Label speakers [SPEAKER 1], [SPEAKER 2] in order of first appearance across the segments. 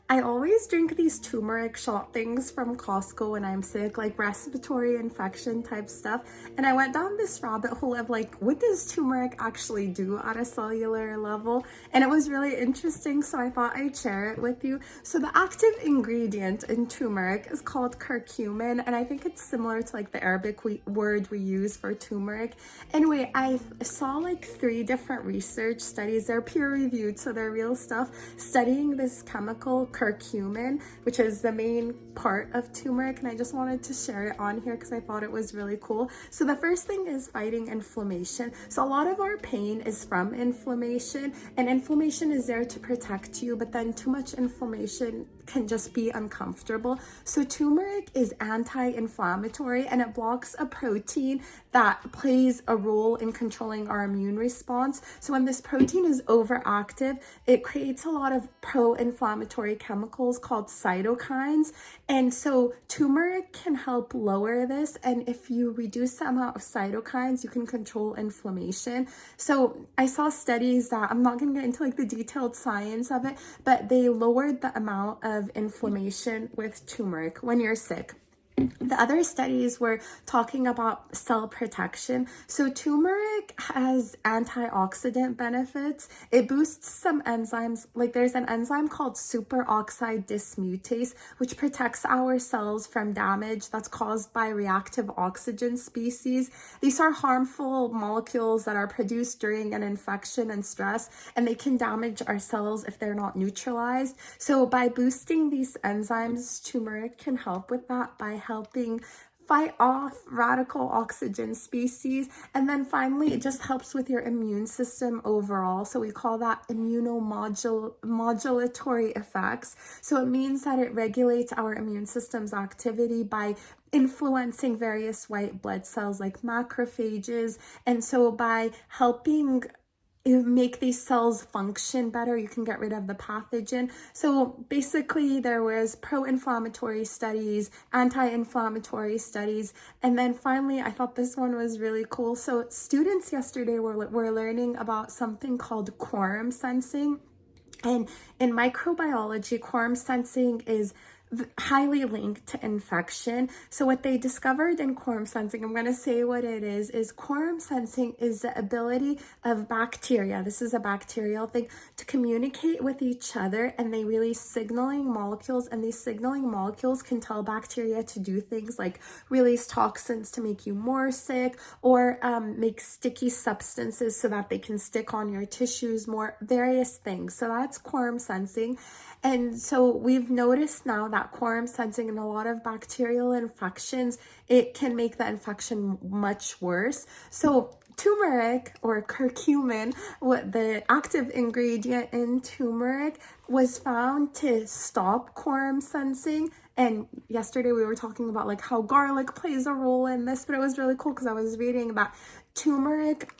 [SPEAKER 1] I always drink these turmeric shot things from Costco when I'm sick, like respiratory infection type stuff. And I went down this rabbit hole of like, what does turmeric actually do at a cellular level? And it was really interesting, so I thought I'd share it with you. So the active ingredient in turmeric is called curcumin, and I think it's similar to like the Arabic word we use for turmeric. Anyway, I saw like 3 different research studies. They're peer reviewed, so they're real stuff, studying this chemical curcumin, which is the main part of turmeric, and I just wanted to share it on here because I thought it was really cool. So the first thing is fighting inflammation. So a lot of our pain is from inflammation, and inflammation is there to protect you, but then too much inflammation can just be uncomfortable. So turmeric is anti-inflammatory, and it blocks a protein that plays a role in controlling our immune response. So when this protein is overactive, it creates a lot of pro-inflammatory chemicals called cytokines. And so turmeric can help lower this. And if you reduce the amount of cytokines, you can control inflammation. So I saw studies that, I'm not going to get into like the detailed science of it, but they lowered the amount of inflammation with turmeric when you're sick. The other studies were talking about cell protection. So turmeric has antioxidant benefits. It boosts some enzymes, like there's an enzyme called superoxide dismutase, which protects our cells from damage that's caused by reactive oxygen species. These are harmful molecules that are produced during an infection and stress, and they can damage our cells if they're not neutralized. So by boosting these enzymes, turmeric can help with that by helping fight off radical oxygen species. And then finally, it just helps with your immune system overall. So we call that immunomodulatory effects. So it means that it regulates our immune system's activity by influencing various white blood cells like macrophages. And so by helping make these cells function better, you can get rid of the pathogen. So basically there was pro-inflammatory studies, anti-inflammatory studies, and then finally I thought this one was really cool. So students yesterday were learning about something called quorum sensing. And in microbiology, quorum sensing is highly linked to infection. So what they discovered in quorum sensing, I'm going to say what it is quorum sensing is the ability of bacteria, this is a bacterial thing, to communicate with each other, and they release signaling molecules, and these signaling molecules can tell bacteria to do things like release toxins to make you more sick, or make sticky substances so that they can stick on your tissues more, various things. So that's quorum sensing. And so we've noticed now that quorum sensing in a lot of bacterial infections, it can make the infection much worse. So turmeric, or curcumin, what the active ingredient in turmeric, was found to stop quorum sensing. And yesterday we were talking about like how garlic plays a role in this, but it was really cool because I was reading that turmeric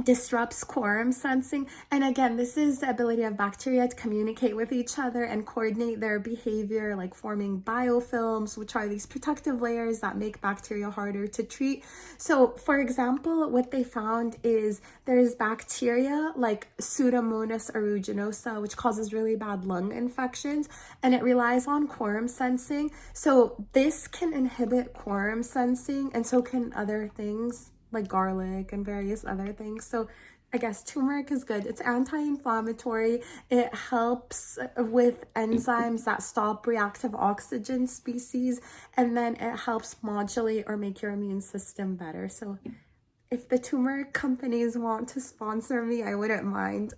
[SPEAKER 1] disrupts quorum sensing. And again, this is the ability of bacteria to communicate with each other and coordinate their behavior, like forming biofilms, which are these protective layers that make bacteria harder to treat. So for example, what they found is there's bacteria like Pseudomonas aeruginosa, which causes really bad lung infections, and it relies on quorum sensing. So this can inhibit quorum sensing, and so can other things like garlic and various other things. So I guess turmeric is good. It's anti-inflammatory. It helps with enzymes that stop reactive oxygen species, and then it helps modulate or make your immune system better. So if the turmeric companies want to sponsor me, I wouldn't mind.